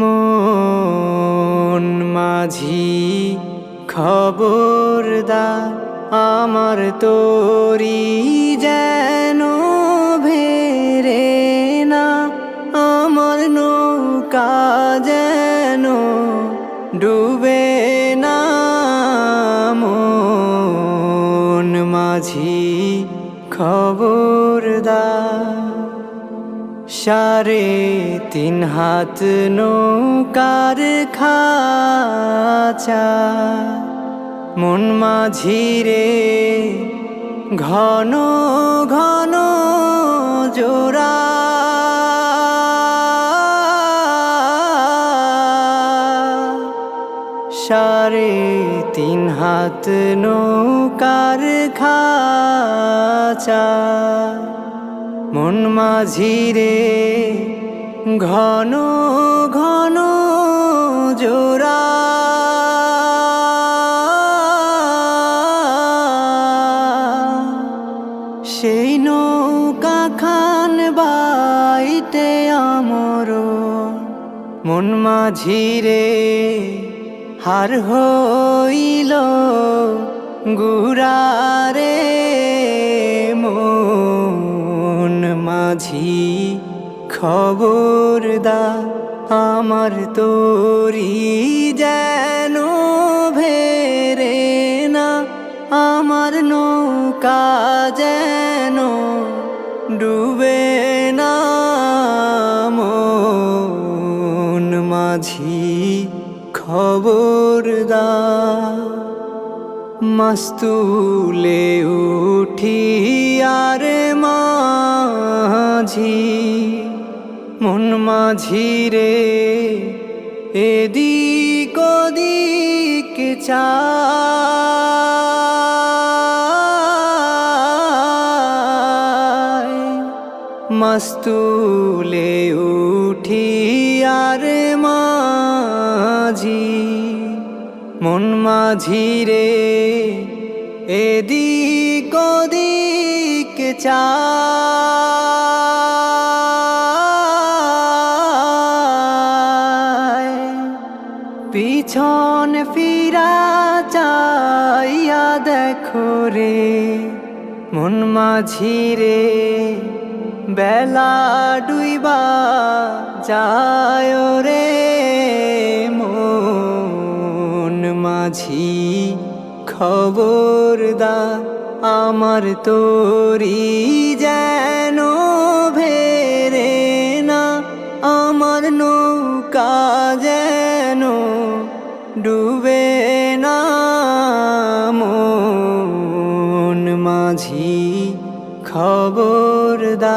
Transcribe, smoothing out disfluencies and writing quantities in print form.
মন মাঝি খবরদার, আমার তোরি যেন ভেরে না, আমার নৌকা যেন ডুবে না। মন মাঝি খবরদার, 3.5 হাত নৌকার খাঁচা, মন মাঝি রে ঘন ঘন জোড়া। 3.5 হাত নৌকার খাঁচা, মন মাঝি রে ঘন ঘন জোড়া। সেই নৌকা খান বাইতে আমর, মন মাঝি রে হার হইল গুড়ারে। মন মাঝি খবরদার, আমার তোরি যেন ভেরে না, আমার নৌকা যেন ডুবে না। মন মাঝি খবরদার, মাস্তুলে উঠি আর মাঝি, মন মাঝি রে এদিক ওদিক চায়। মাস্তুলে উঠি আর মাঝি, মন মাঝি রে এদিক ওদিক চায়। পিছন ফিরা চাইয়া দেখো রে, মন মাঝি রে বেলা ডুইবা যায় রে। মন মাঝি খবরদার, আমার তোরি যেন ভেরে না, আমার নৌকা যেন ডুবে না। মন মাঝি খবরদার।